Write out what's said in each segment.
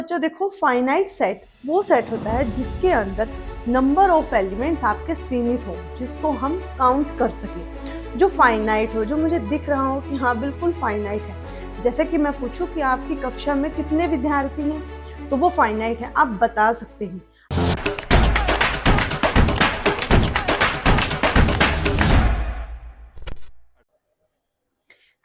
बच्चों देखो, finite set वो सेट होता है जिसके अंदर नंबर ऑफ एलिमेंट्स आपके सीमित हो, जिसको हम काउंट कर सके, जो फाइनाइट हो, जो मुझे दिख रहा हो कि हाँ बिल्कुल फाइनाइट है। जैसे कि मैं पूछूं कि आपकी कक्षा में कितने विद्यार्थी हैं, तो वो फाइनाइट है, आप बता सकते हैं।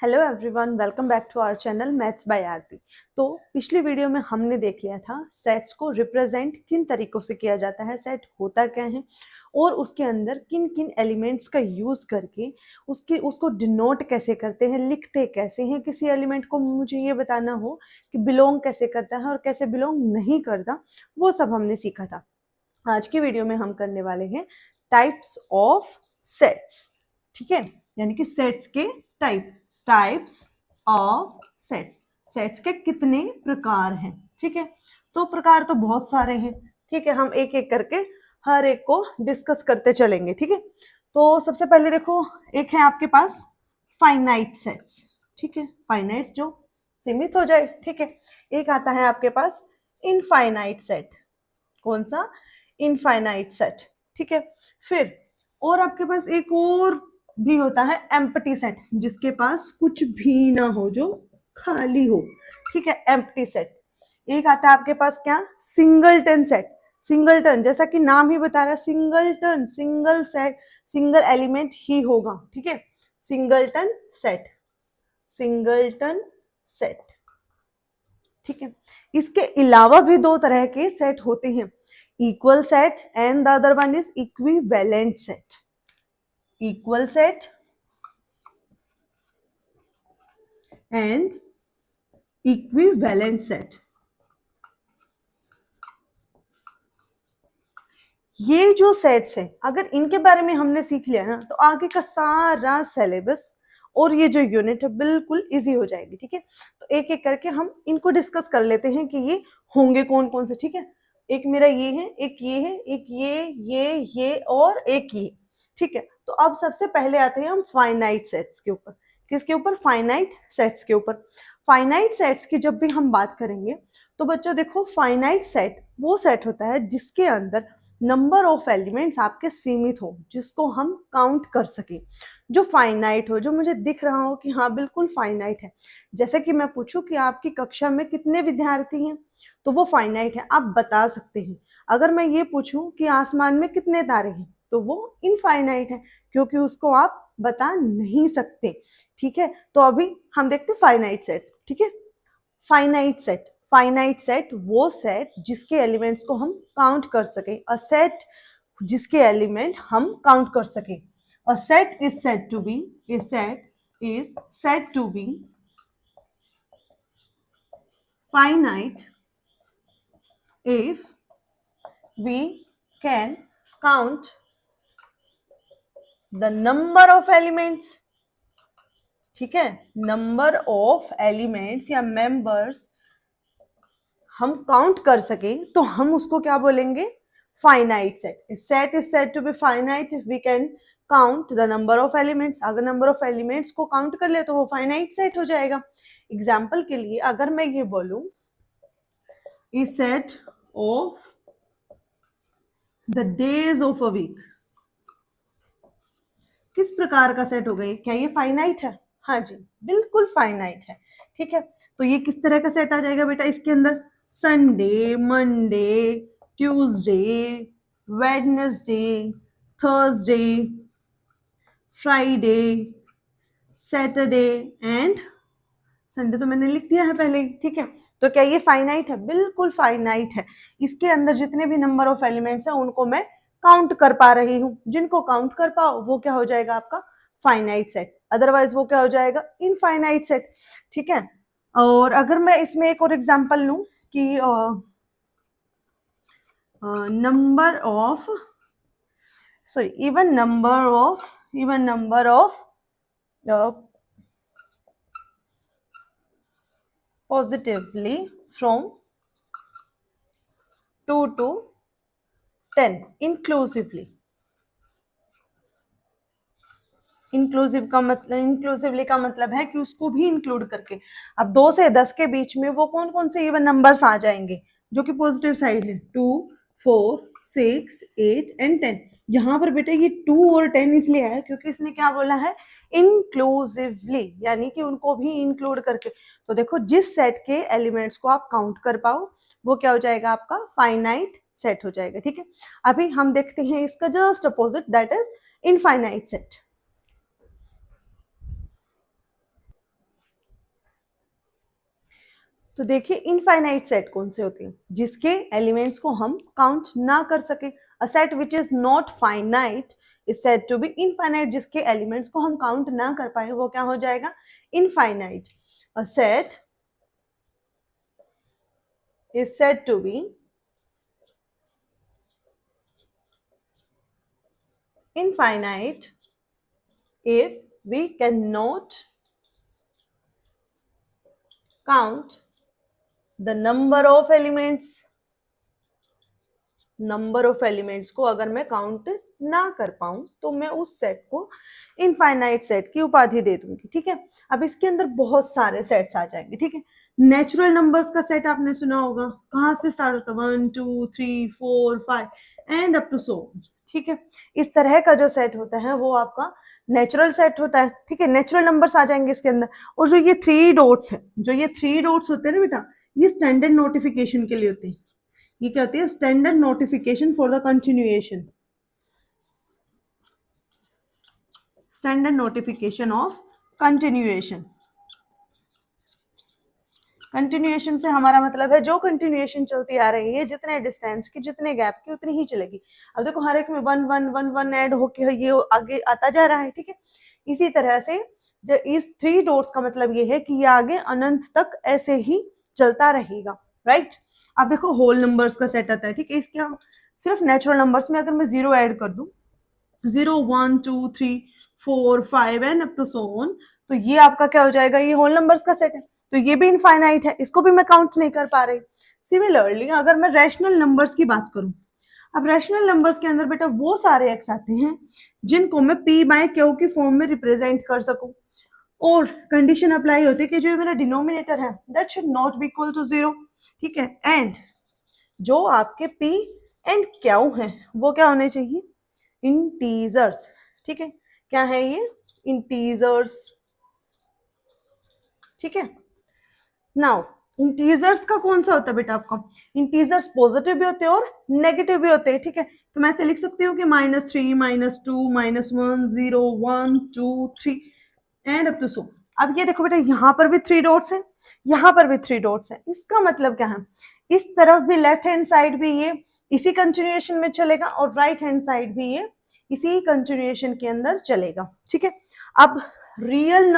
Hello everyone, welcome back to our channel maths by Aarti. तो पिछली वीडियो में हमने देख लिया था सेट्स को रिप्रेजेंट किन तरीकों से किया जाता है, सेट होता क्या है और उसके अंदर किन किन एलिमेंट्स का यूज करके उसको डिनोट कैसे करते हैं, लिखते कैसे हैं। किसी एलिमेंट को मुझे ये बताना हो कि बिलोंग कैसे करता है और कैसे बिलोंग नहीं करता, वो सब हमने सीखा था। आज की वीडियो में हम करने वाले हैं टाइप्स ऑफ सेट्स। ठीक है, यानी कि सेट्स के टाइप्स ऑफ सेट्स। सेट्स के कितने प्रकार हैं। ठीक है, तो प्रकार तो बहुत सारे हैं। ठीक है, हम एक एक करके हर एक को डिस्कस करते चलेंगे। ठीक है, तो सबसे पहले देखो, एक है आपके पास फाइनाइट सेट्स। ठीक है, फाइनाइट जो सीमित हो जाए। ठीक है, एक आता है आपके पास इनफाइनाइट सेट। कौन सा? Infinite set. ठीक है, फिर और आपके पास एक और भी होता है एम्प्टी सेट, जिसके पास कुछ भी ना हो, जो खाली हो। ठीक है, एम्प्टी सेट। एक आता है आपके पास क्या? Singleton set. सिंगलटन जैसा कि नाम ही बता रहा है, singleton, single set, single element ही होगा। ठीक है, सिंगलटन सेट, सिंगलटन सेट। ठीक है, इसके अलावा भी दो तरह के सेट होते हैं, equal set and the other one is equivalent set. Equal set and equivalent set. ये जो सेट्स है, अगर इनके बारे में हमने सीख लिया ना, तो आगे का सारा सिलेबस और ये जो यूनिट है बिल्कुल इजी हो जाएगी। ठीक है, तो एक एक करके हम इनको डिस्कस कर लेते हैं कि ये होंगे कौन कौन से। ठीक है, एक मेरा ये है, एक ये है, एक ये और एक ये। ठीक है, तो अब सबसे पहले आते हैं हम फाइनाइट सेट्स के ऊपर। किसके ऊपर? फाइनाइट सेट्स के ऊपर। फाइनाइट सेट्स की जब भी हम बात करेंगे, तो बच्चों देखो, फाइनाइट सेट वो सेट होता है जिसके अंदर नंबर ऑफ एलिमेंट्स आपके सीमित हो, जिसको हम काउंट कर सके, जो फाइनाइट हो, जो मुझे दिख रहा हो कि हाँ बिल्कुल फाइनाइट है। जैसे कि मैं पूछूं कि आपकी कक्षा में कितने विद्यार्थी हैं, तो वो फाइनाइट है, आप बता सकते हैं। अगर मैं ये पूछूं कि आसमान में कितने तारे हैं, तो वो इनफाइनाइट है, क्योंकि उसको आप बता नहीं सकते। ठीक है, तो अभी हम देखते हैं फाइनाइट सेट्स। ठीक है, फाइनाइट सेट। फाइनाइट सेट वो सेट जिसके एलिमेंट्स को हम काउंट कर सके, अ सेट जिसके एलिमेंट हम काउंट कर सके। A set is said to be, a set is said to be finite if we can count the number of elements। ठीक है, नंबर ऑफ एलिमेंट्स या मेंबर्स हम काउंट कर सके, तो हम उसको क्या बोलेंगे? Finite set. Set is said to be finite if we can count the number of elements. अगर नंबर ऑफ एलिमेंट्स को काउंट कर ले तो वो फाइनाइट सेट हो जाएगा। एग्जाम्पल के लिए अगर मैं ये बोलूं, is set of the days of a week, किस प्रकार का सेट हो गया? क्या ये फाइनाइट है? हाँ जी, बिल्कुल फाइनाइट है। ठीक है, तो ये किस तरह का सेट आ जाएगा बेटा इसके अंदर? Sunday, Monday, Tuesday, Wednesday, Thursday, Friday, Saturday and Sunday तो मैंने लिख दिया है पहले ही। ठीक है, तो क्या ये फाइनाइट है? बिल्कुल फाइनाइट है। इसके अंदर जितने भी नंबर ऑफ एलिमेंट्स हैं उनको मैं काउंट कर पा रही हूँ। जिनको काउंट कर पाओ वो क्या हो जाएगा? आपका फाइनाइट सेट। अदरवाइज वो क्या हो जाएगा? Infinite set. ठीक है, और अगर मैं इसमें एक और एग्जांपल लूं कि number of even number of positively from 2 to 10 inclusively। Inclusive का मतलब, इंक्लूसिवली का मतलब है कि उसको भी इंक्लूड करके। अब 2 से 10 के बीच में वो कौन कौन से इवन नंबर्स आ जाएंगे जो कि पॉजिटिव साइड है, 2, 4, 6, 8 एंड 10। यहाँ पर बेटा ये 2 और 10 इसलिए है क्योंकि इसने क्या बोला है, इंक्लूसिवली, यानी कि उनको भी इंक्लूड करके। तो देखो जिस सेट के एलिमेंट्स को आप काउंट कर पाओ वो क्या हो जाएगा, आपका फाइनाइट सेट हो जाएगा। ठीक है, अभी हम देखते हैं इसका just opposite, that is infinite set. तो देखिए इनफाइनाइट सेट कौन से होते हैं, जिसके एलिमेंट्स को हम काउंट ना कर सके। A set which is not finite is said to be infinite. जिसके एलिमेंट्स को हम काउंट ना कर पाए वो क्या हो जाएगा, infinite. A set is said to be infinite if we cannot count the number of elements। Number of elements को अगर मैं काउंट ना कर पाऊं तो मैं उस सेट को इनफाइनाइट सेट की उपाधि दे दूंगी। ठीक है, अब इसके अंदर बहुत सारे सेट्स आ जाएंगे। ठीक है, नेचुरल नंबर्स का सेट आपने सुना होगा, कहाँ से स्टार्ट होता है, 1 2 3 4 5 एंड अप टू सो। ठीक है, इस तरह का जो सेट होता है वो आपका नेचुरल सेट होता है। ठीक है, नेचुरल नंबर्स आ जाएंगे इसके अंदर। और जो ये 3 डॉट्स है, जो ये 3 डॉट्स होते हैं ना बेटा, ये स्टैंडर्ड नोटिफिकेशन के लिए होते हैं। ये क्या होती है, standard notification for the continuation, standard notification of continuation. Continuation से हमारा मतलब है जो कंटिन्यूएशन चलती आ रही है, जितने डिस्टेंस की, जितने गैप की, उतनी ही चलेगी। अब देखो हर एक में 1 1 1 1 ऐड होके ये आगे आता जा रहा है। ठीक है, इसी तरह से जो इस 3 डॉट्स का मतलब ये है कि ये आगे अनंत तक ऐसे ही चलता रहेगा। राइट, अब देखो होल नंबर्स का सेट आता है। ठीक है, इसके सिर्फ नेचुरल नंबर्स में अगर मैं 0 ऐड कर दूं, 0 1 2 3 4 5 and up to so on, तो ये आपका क्या हो जाएगा, ये होल नंबर्स का सेट है। तो ये भी इनफाइनाइट है, इसको भी मैं काउंट नहीं कर पा रही। सिमिलरली अगर मैं रैशनल नंबर्स की बात करूं, अब रैशनल नंबर्स के अंदर बेटा वो सारे एक्स आते हैं जिनको मैं p बाय क्यू की फॉर्म में रिप्रेजेंट कर सकूं। और कंडीशन अप्लाई होती है कि जो मेरा डिनोमिनेटर है that should not be equal to 0। ठीक है, एंड जो आपके p एंड क्यू है वो क्या होने चाहिए, इंटीजर्स। ठीक है, क्या है ये, इंटीजर्स। ठीक है, नाउ इंटीजर्स का कौन सा होता है बेटा, आपका इंटीजर्स पॉजिटिव भी होते हैं और नेगेटिव भी होते हैं। ठीक है, तो मैं ऐसे लिख सकती हूँ कि -3 -2 -1 0 1 2 3 एंड अप टू सो। अब ये देखो बेटा यहाँ पर भी 3 डॉट्स है, यहाँ पर भी 3 डॉट्स है। इसका मतलब क्या है, इस तरफ भी लेफ्ट हैंड साइड भी ये इसी कंटिन्यूएशन में चलेगा और राइट हैंड साइड भी ये इसी कंटिन्यूएशन के अंदर चलेगा। ठीक है, अब रियल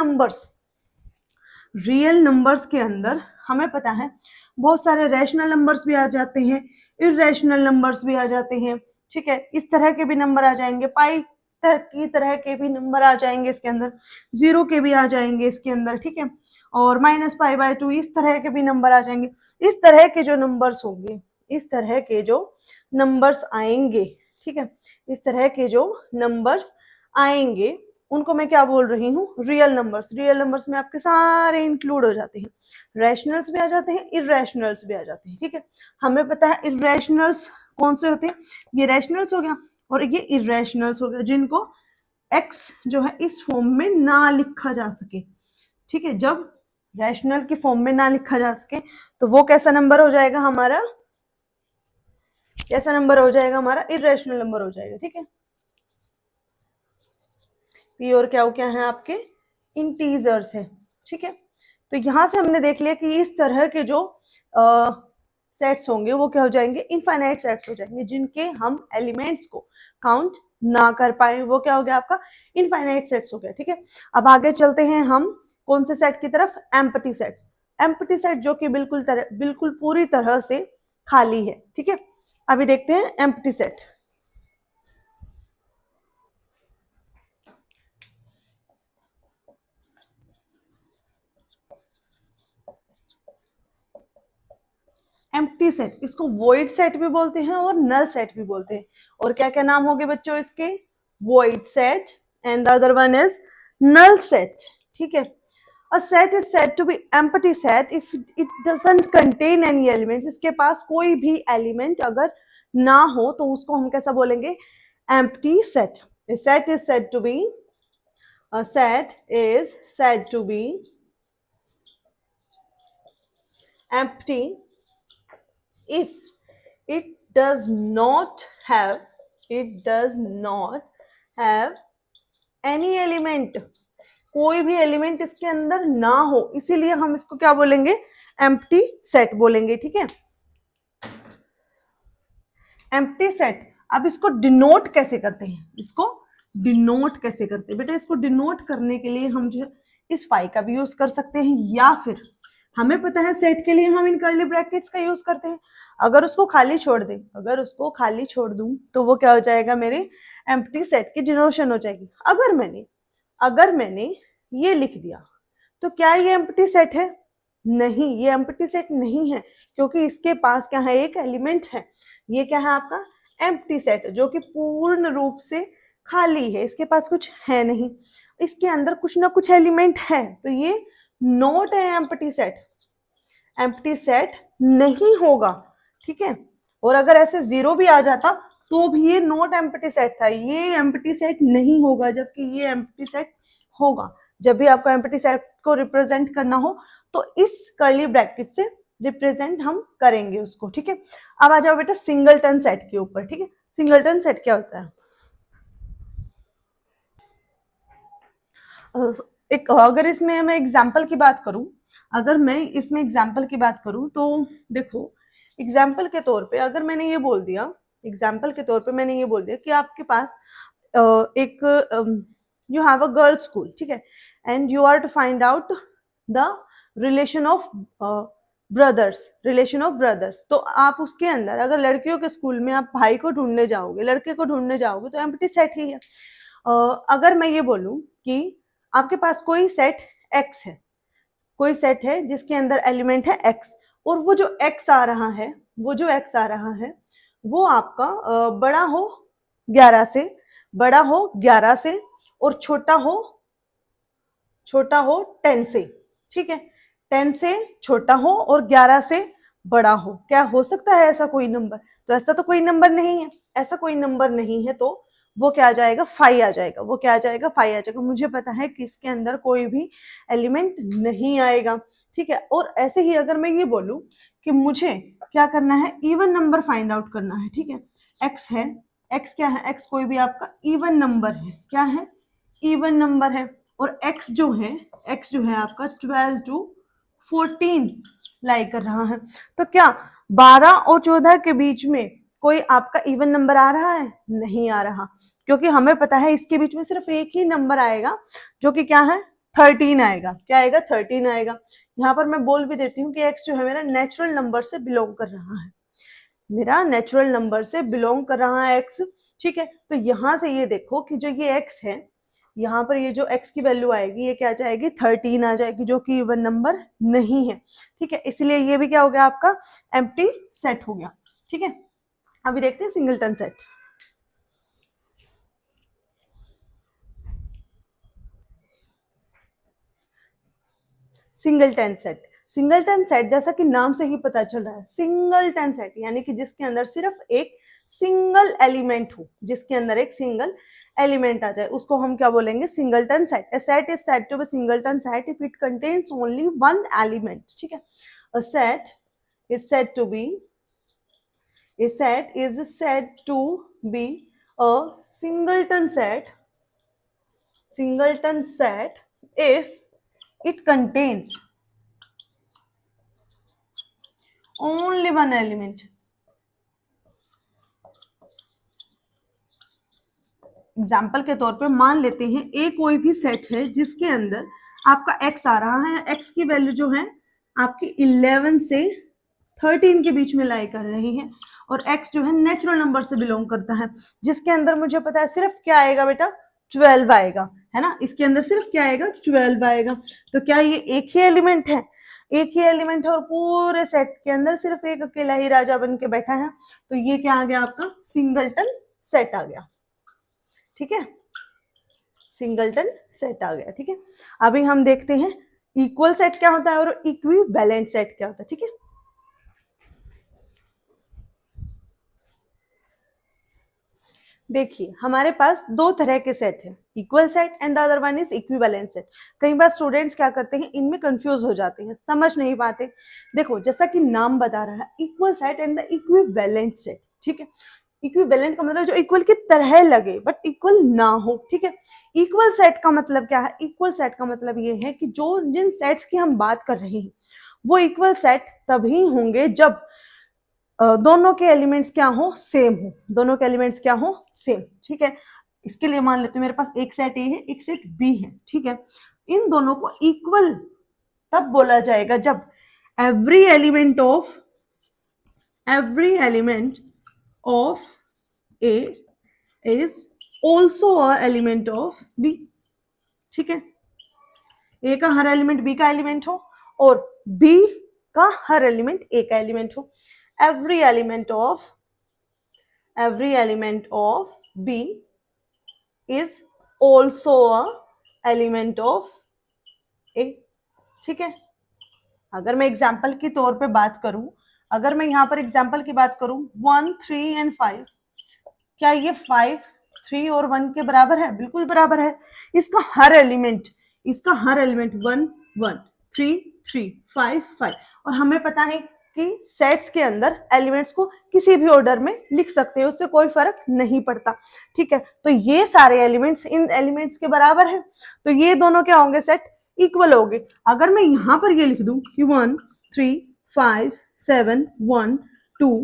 नंबर्स के अंदर हमें पता है बहुत सारे रैशनल नंबर्स भी आ जाते हैं, इरेशनल नंबर्स भी आ जाते हैं। ठीक है, इस तरह के भी नंबर आ जाएंगे, पाई की तरह के भी नंबर आ जाएंगे इसके अंदर, 0 के भी आ जाएंगे इसके अंदर। ठीक है, और -π/2 इस तरह के भी नंबर आ जाएंगे। इस तरह के जो नंबर्स होंगे, इस तरह के जो नंबर्स आएंगे, ठीक है, इस तरह के जो नंबर्स आएंगे उनको मैं क्या बोल रही हूँ, रियल नंबर्स। रियल नंबर्स में आपके सारे इंक्लूड हो जाते हैं, रैशनल्स भी आ जाते हैं, इरेशनल्स भी आ जाते हैं। ठीक है, हमें पता है इरेशनल्स कौन से होते हैं, ये रैशनल्स हो गया और ये इरेशनल्स हो गया जिनको एक्स जो है इस फॉर्म में ना लिखा जा सके। ठीक है, जब रैशनल की फॉर्म में ना लिखा जा सके तो वो कैसा नंबर हो जाएगा हमारा, कैसा नंबर हो जाएगा हमारा, इरेशनल नंबर हो जाएगा। ठीक है, पी और क्या है आपके इंटीजर्स है। ठीक है, तो यहां से हमने देख लिया कि इस तरह के जो सेट्स होंगे वो क्या हो जाएंगे, इनफाइनाइट सेट्स हो जाएंगे जिनके हम एलिमेंट्स को काउंट ना कर पाए, वो क्या हो गया आपका इनफाइनाइट सेट्स हो गया। ठीक है, अब आगे चलते हैं हम कौन से सेट की तरफ, एम्प्टी सेट्स। एम्प्टी सेट जो कि बिल्कुल पूरी तरह से खाली है। ठीक है, अभी देखते हैं एम्प्टी सेट। एम्प्टी सेट, इसको वॉइड सेट भी बोलते हैं और नल सेट भी बोलते हैं। और क्या क्या नाम हो गए बच्चों इसके, void set, and the other one is null set. ठीक है, a set is said to be empty set if it doesn't contain any elements. इसके पास कोई भी element अगर ना हो तो उसको हम कैसा बोलेंगे, empty set. A set is said to be, a set is said to be empty if it does not have any element. कोई भी एलिमेंट इसके अंदर ना हो, इसीलिए हम इसको क्या बोलेंगे, एम्प्टी सेट बोलेंगे. ठीक है, एम्प्टी सेट. अब इसको डिनोट कैसे करते हैं, बेटा इसको डिनोट करने के लिए हम जो है इस फाई का भी यूज कर सकते हैं, या फिर हमें पता है सेट के लिए हम इन कर्ली ब्रैकेट्स का यूज करते हैं. अगर उसको खाली छोड़ दूं तो वो क्या हो जाएगा, मेरे एम्प्टी सेट की डिनोशन हो जाएगी. अगर मैंने ये लिख दिया तो क्या ये एम्प्टी सेट है? नहीं, ये एम्प्टी सेट नहीं है, क्योंकि इसके पास क्या है, एक एलिमेंट है. ये क्या है आपका एम्प्टी सेट, जो कि पूर्ण रूप से खाली है, इसके पास कुछ है नहीं, इसके अंदर कुछ ना कुछ एलिमेंट है, तो ये नॉट है एम्प्टी सेट. एम्प्टी सेट नहीं होगा. ठीक है, और अगर ऐसे जीरो भी आ जाता तो भी ये नॉट एम्प्टी सेट था, ये एम्प्टी सेट नहीं होगा, जबकि ये एम्प्टी सेट होगा. जब भी आपको एम्प्टी सेट को रिप्रेजेंट करना हो तो इस कर्ली ब्रैकेट से रिप्रेजेंट हम करेंगे उसको. ठीक है, अब आ जाओ बेटा सिंगलटन सेट के ऊपर. ठीक है, सिंगलटन सेट क्या होता है, अगर इसमें मैं एग्जाम्पल की बात करूं, तो देखो एग्जाम्पल के तौर पे अगर मैंने ये बोल दिया, कि आपके पास you have a girls school. ठीक है, and you are to find out the relation of brothers. तो आप उसके अंदर अगर लड़कियों के स्कूल में आप भाई को ढूंढने जाओगे, लड़के को ढूंढने जाओगे, तो एम्प्टी सेट ही है. अगर मैं ये बोलूं कि आपके पास कोई सेट है जिसके अंदर एलिमेंट है x, और वो जो x आ रहा है वो आपका बड़ा हो 11 से और छोटा हो 10 से. ठीक है, 10 से छोटा हो और 11 से बड़ा हो. क्या हो सकता है ऐसा कोई नंबर? तो ऐसा तो कोई नंबर नहीं है, तो वो क्या आ जाएगा, फाई आ जाएगा. मुझे पता है कि इसके अंदर कोई भी एलिमेंट नहीं आएगा. ठीक है, और ऐसे ही अगर मैं ये बोलूं कि मुझे क्या करना है, इवन नंबर फाइंड आउट करना है. ठीक है, एक्स है, एक्स क्या है, एक्स कोई भी आपका इवन नंबर है. क्या है, इवन नंबर है. और एक्स जो है आपका 12 to 14 लाई कर रहा है. तो क्या 12 और 14 के बीच में कोई आपका इवन नंबर आ रहा है? नहीं आ रहा, क्योंकि हमें पता है इसके बीच में सिर्फ एक ही नंबर आएगा, जो कि क्या है, 13 आएगा. क्या आएगा, 13 आएगा. यहाँ पर मैं बोल भी देती हूँ कि x जो है मेरा नेचुरल नंबर से बिलोंग कर रहा है, x. ठीक है, तो यहाँ से ये देखो कि जो ये x है, यहाँ पर ये जो x की वैल्यू आएगी, ये क्या जाएगी, 13 आ जाएगी, जो कि इवन नंबर नहीं है. ठीक है, इसलिए ये भी क्या हो गया, आपका एम्प्टी सेट हो गया. ठीक है, अभी देखते हैं सिंगलटन सेट. सिंगलटन सेट जैसा कि नाम से ही पता चल रहा है, सिंगलटन सेट यानी कि जिसके अंदर सिर्फ एक सिंगल एलिमेंट हो, आ जाए, उसको हम क्या बोलेंगे, singleton set. A set is said to be singleton set if it contains only one element. ठीक है, a set is said to be a singleton set if it contains only one element. Example के तौर पे मान लेते हैं ए कोई भी सेट है जिसके अंदर आपका x आ रहा है, x की वैल्यू जो है आपकी 11 से 13 के बीच में लाई कर रही है, और x जो है नेचुरल नंबर से बिलोंग करता है, जिसके अंदर मुझे पता है सिर्फ क्या आएगा बेटा, 12 आएगा, है ना. इसके अंदर सिर्फ क्या आएगा, 12 आएगा. तो क्या ये एक ही एलिमेंट है, और पूरे सेट के अंदर सिर्फ एक अकेला ही राजा बन के बैठा है, तो ये क्या आ गया, आपका सिंगलटन सेट आ गया. ठीक है, सिंगलटन सेट आ गया। ठीक है, अभी हम देखते हैं इक्वल सेट क्या होता है और इक्विवेलेंट सेट क्या होता है। ठीक है, देखिए हमारे पास दो तरह के सेट है, equal set and the other one is equivalent set. कई बार स्टूडेंट्स क्या करते हैं, इनमें कंफ्यूज हो जाते हैं, समझ नहीं पाते। देखो जैसा कि नाम बता रहा है, equal set and the equivalent set. ठीक है, इक्विवेलेंट का मतलब जो इक्वल की तरह लगे बट इक्वल ना हो। ठीक है, इक्वल सेट का मतलब क्या है, इक्वल सेट का मतलब ये है कि जो जिन सेट्स की हम बात कर रहे हैं वो इक्वल सेट तभी होंगे जब दोनों के एलिमेंट्स क्या हो, सेम हो। दोनों के एलिमेंट्स क्या हो, सेम। ठीक है, इसके लिए मान लेते हैं मेरे पास एक सेट ए है, एक सेट बी है। ठीक है, इन दोनों को इक्वल तब बोला जाएगा जब every element of A is also a element of B. ठीक है, ए का हर एलिमेंट बी का एलिमेंट हो और बी का हर एलिमेंट ए का एलिमेंट हो। every element of B is also a element of A। ठीक है, अगर मैं एग्जाम्पल के तौर पे बात करूं, अगर मैं यहां पर एग्जाम्पल की बात करूं 1 3 एंड 5, क्या ये 5 3 और 1 के बराबर है? बिल्कुल बराबर है। इसका हर एलिमेंट 1 1 3 3 5 5, और हमें पता है कि सेट्स के अंदर एलिमेंट्स को किसी भी ऑर्डर में लिख सकते हैं, उससे कोई फर्क नहीं पड़ता। ठीक है, तो ये सारे एलिमेंट्स इन एलिमेंट्स के बराबर है, तो ये दोनों क्या होंगे, सेट इक्वल होंगे। अगर मैं यहां पर ये लिख दूं कि 1 3 5 7 1 2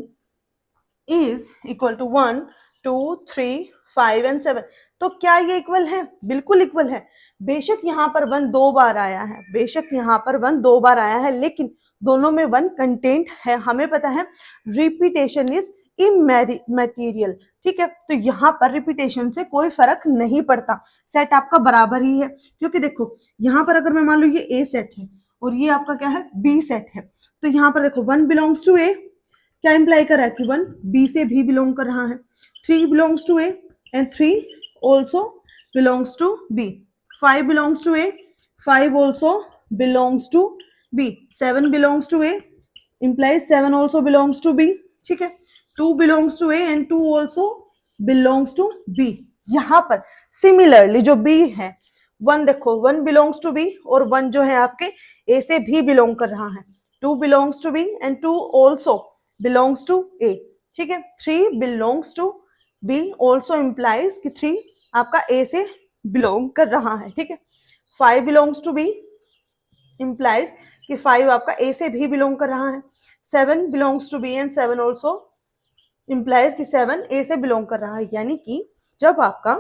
इज इक्वल टू 1 2 3 5 एंड 7, तो क्या ये इक्वल है? बिल्कुल इक्वल है। बेशक यहाँ पर 1 दो बार आया है, बेशक यहाँ पर 1 दो बार आया है, लेकिन दोनों में 1 कंटेंट है। हमें पता है रिपीटेशन इज इमैटेरियल। ठीक है, तो यहाँ पर रिपीटेशन से कोई फर्क नहीं पड़ता, सेट आपका बराबर ही है। क्योंकि देखो यहाँ पर अगर मैं मान लो ये ए सेट है और ये आपका क्या है, बी सेट है, तो यहाँ पर देखो 1 बिलोंग्स टू ए, क्या इंप्लाई कर रहा है कि 1 बी से भी बिलोंग कर रहा है, 3 belongs to A and 3 also belongs to B, 5 belongs to A, 5 also belongs to B, 7 belongs to A implies 7 also belongs to B। ठीक है, 2 belongs to A and 2 also belongs to B। यहाँ पर similarly जो B है 1, देखो 1 belongs to B और 1 जो है आपके A से भी बिलोंग कर रहा है, 2 belongs to B and 2 also belongs to A। ठीक है, 3 belongs to B also implies कि 3 आपका A से बिलोंग कर रहा है। ठीक है, 5 belongs to B implies कि 5 आपका A से भी बिलोंग कर रहा है, 7 belongs to B and 7 also implies कि 7 A से बिलोंग कर रहा है। यानी कि जब आपका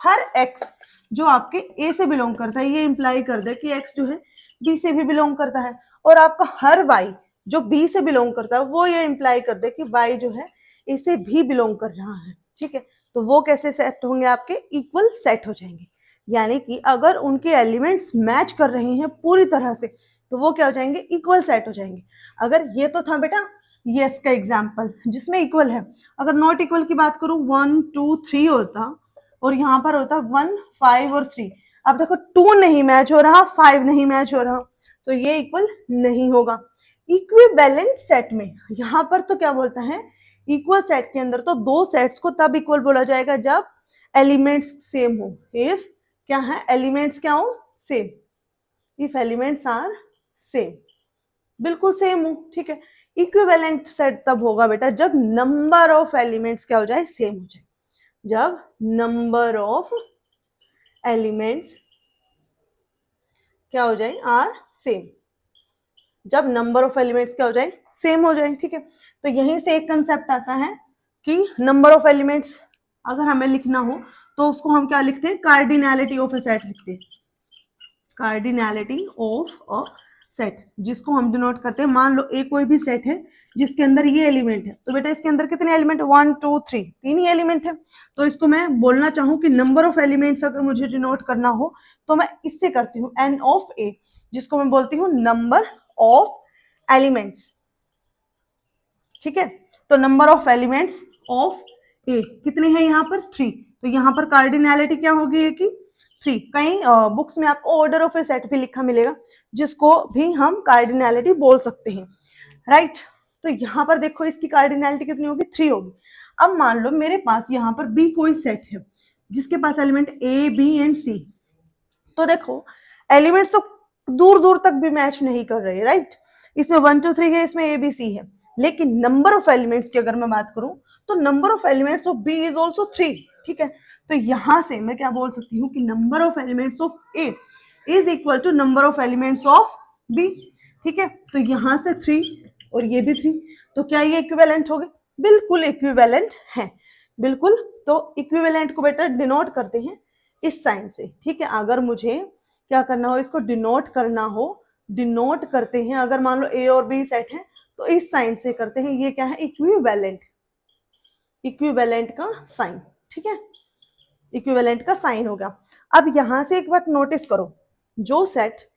हर X जो आपके A से बिलोंग करता है, ये इंप्लाई कर दे कि X जो है B से भी बिलोंग करता है, और आपका हर Y जो B से बिलोंग करता है वो ये इंप्लाई कर दे कि Y जो है A से भी बिलोंग कर रहा है। ठीक है, तो वो कैसे सेट होंगे, आपके इक्वल सेट हो जाएंगे। यानी कि अगर उनके एलिमेंट्स मैच कर रहे हैं पूरी तरह से तो वो क्या हो जाएंगे, इक्वल सेट हो जाएंगे। अगर ये तो था बेटा यस का एग्जाम्पल जिसमें इक्वल है। अगर नॉट इक्वल की बात करूं 1 2 3 होता और यहाँ पर होता 1 5 और 3, अब देखो 2 नहीं मैच हो रहा, 5 नहीं मैच हो रहा, तो ये इक्वल नहीं होगा। इक्विवेलेंट सेट में यहाँ पर तो क्या बोलता है, इक्वल सेट के अंदर तो दो सेट्स को तब इक्वल बोला जाएगा जब एलिमेंट्स सेम हो। इफ क्या है, एलिमेंट्स क्या हो, same, if elements are same, बिल्कुल सेम हो। ठीक है, इक्विवेलेंट सेट तब होगा बेटा जब नंबर ऑफ एलिमेंट्स क्या हो जाए, सेम हो जाए। जब नंबर ऑफ एलिमेंट्स क्या हो जाए, आर सेम, जब नंबर ऑफ एलिमेंट्स क्या हो जाए, सेम हो जाए। ठीक है, तो यहीं से एक कंसेप्ट आता है कि नंबर ऑफ एलिमेंट्स अगर हमें लिखना हो तो उसको हम क्या लिखते हैं, कार्डिनैलिटी ऑफ ए सेट लिखते हैं, कार्डिनैलिटी ऑफ अ सेट, जिसको हम डिनोट करते हैं। मान लो ए कोई भी सेट है जिसके अंदर ये एलिमेंट है, तो बेटा इसके अंदर कितने एलिमेंट, 1 2 3, 3 ही एलिमेंट है। तो इसको मैं बोलना चाहूँ कि नंबर ऑफ एलिमेंट्स अगर मुझे डिनोट करना हो तो मैं इससे करती हूँ एन ऑफ ए, जिसको मैं बोलती हूँ नंबर ऑफ एलिमेंट्स। ठीक है, तो नंबर ऑफ एलिमेंट्स ऑफ ए कितने हैं यहाँ पर, 3, तो यहाँ पर कार्डिनैलिटी क्या होगी ये की 3। कहीं बुक्स में आपको ऑर्डर ऑफ ए सेट भी लिखा मिलेगा, जिसको भी हम कार्डिनैलिटी बोल सकते हैं, राइट। तो यहाँ पर देखो इसकी कार्डिनैलिटी कितनी होगी, 3 होगी। अब मान लो मेरे पास यहाँ पर बी कोई सेट है जिसके पास एलिमेंट ए बी एंड सी, तो देखो एलिमेंट्स तो दूर दूर तक भी मैच नहीं कर रहे, राइट। इसमें 1 2 3 है, इसमें ए बी सी है, लेकिन नंबर ऑफ एलिमेंट्स की अगर मैं बात करूं तो number of elements of B is also 3, ठीक है। तो यहां से मैं क्या बोल सकती हूँ कि number of elements of A is equal to number of elements of B, ठीक है। तो यहां से 3 और ये भी 3, तो क्या ये इक्विवेलेंट हो गए, बिल्कुल इक्विवेलेंट है, बिल्कुल। तो इक्विवेलेंट को बेटा डिनोट करते हैं इस साइन से, ठीक है। अगर मुझे क्या करना हो, इसको डिनोट करना हो, डिनोट करते हैं, अगर मान लो ए और बी सेट है तो इस साइन से करते हैं, ये क्या है, इक्विवेलेंट, इक्विवेलेंट का साइन, ठीक है, इक्विवेलेंट का साइन हो गया। अब यहां से एक बात नोटिस करो, जो सेट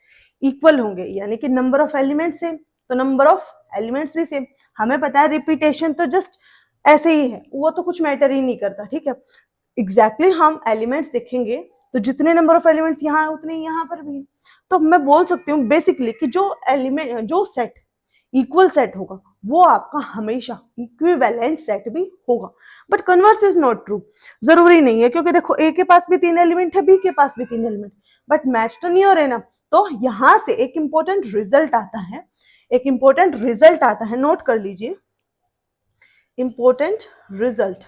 इक्वल होंगे यानी कि नंबर ऑफ एलिमेंट्स सेम, तो नंबर ऑफ एलिमेंट्स भी सेम। हमें पता है रिपीटेशन तो जस्ट ऐसे ही है, वो तो कुछ मैटर ही नहीं करता, ठीक है। एग्जैक्टली हम एलिमेंट्स देखेंगे तो जितने नंबर ऑफ एलिमेंट्स यहाँ है उतने यहाँ पर भी है। तो मैं बोल सकती हूँ बेसिकली कि जो एलिमेंट, जो सेट इक्वल सेट होगा वो आपका हमेशा इक्विवेलेंट सेट भी होगा। But converse is not true, जरूरी नहीं है, क्योंकि देखो ए के पास भी 3 एलिमेंट है, बी के पास भी 3 एलिमेंट, बट मैच तो नहीं हो रहे ना। तो यहां से एक इंपॉर्टेंट रिजल्ट आता है, एक इंपॉर्टेंट रिजल्ट आता है, नोट कर लीजिए, इंपॉर्टेंट रिजल्ट,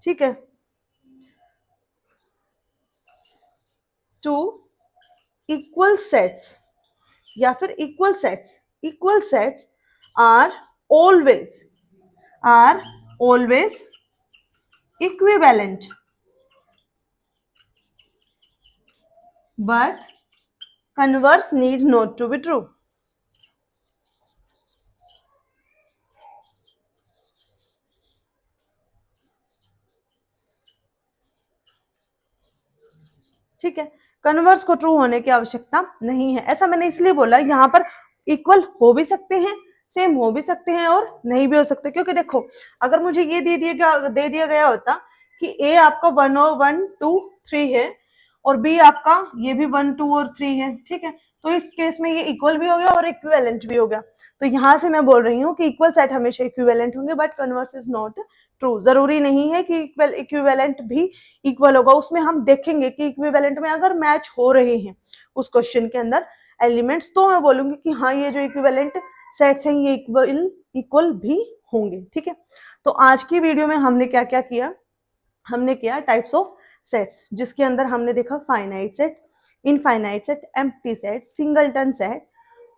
ठीक है। टू इक्वल सेट्स या फिर equal sets are always equivalent, but converse need not to be true. ठीक है, कन्वर्स को ट्रू होने की आवश्यकता नहीं है। ऐसा मैंने इसलिए बोला, यहाँ पर इक्वल हो भी सकते हैं, सेम हो भी सकते हैं और नहीं भी हो सकते, क्योंकि देखो अगर मुझे ये दे दिया गया होता कि ए आपका 1 और 1 2 3 है और बी आपका ये भी 1 2 और 3 है, ठीक है, तो इस केस में ये इक्वल भी हो गया और इक्विवेलेंट भी हो गया। तो यहां से मैं बोल रही हूँ कि इक्वल सेट हमेशा इक्विवेलेंट होंगे, but converse is not true. जरूरी नहीं है कि इक्विवेलेंट भी इक्वल होगा, उसमें हम देखेंगे कि इक्विवेलेंट में अगर मैच हो रहे हैं उस क्वेश्चन के अंदर एलिमेंट्स, तो मैं बोलूंगी कि हाँ ये जो इक्विवेलेंट सेट्स हैं ये इक्वल भी होंगे, ठीक है। तो आज की वीडियो में हमने क्या क्या किया, हमने किया टाइप्स ऑफ सेट्स, जिसके अंदर हमने देखा finite set, infinite set, empty set, singleton set,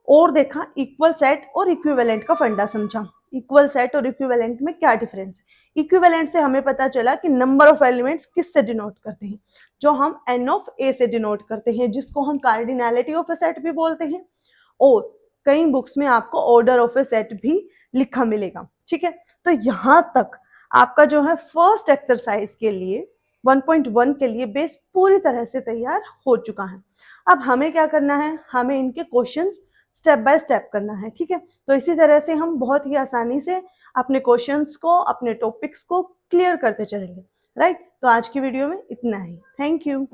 और देखा इक्वल सेट और इक्विवेलेंट का फंडा समझा। इक्वल सेट और इक्विवेलेंट में क्या डिफरेंस है। इक्विवेलेंट से हमें पता चला कि नंबर ऑफ एलिमेंट्स किससे डिनोट करते हैं, जो हम एन ऑफ ए से डिनोट करते हैं, जिसको हम कार्डिनैलिटी ऑफ ए सेट भी बोलते हैं, और कई बुक्स में आपको ऑर्डर ऑफ ए सेट भी लिखा मिलेगा, ठीक है। तो यहाँ तक आपका जो है फर्स्ट एक्सरसाइज के लिए 1.1 के लिए बेस पूरी तरह से तैयार हो चुका है। अब हमें क्या करना है, हमें इनके क्वेश्चंस स्टेप बाय स्टेप करना है, ठीक है। तो इसी तरह से हम बहुत ही आसानी से अपने क्वेश्चंस को, अपने टॉपिक्स को क्लियर करते चलेंगे, राइट। तो आज की वीडियो में इतना ही, थैंक यू।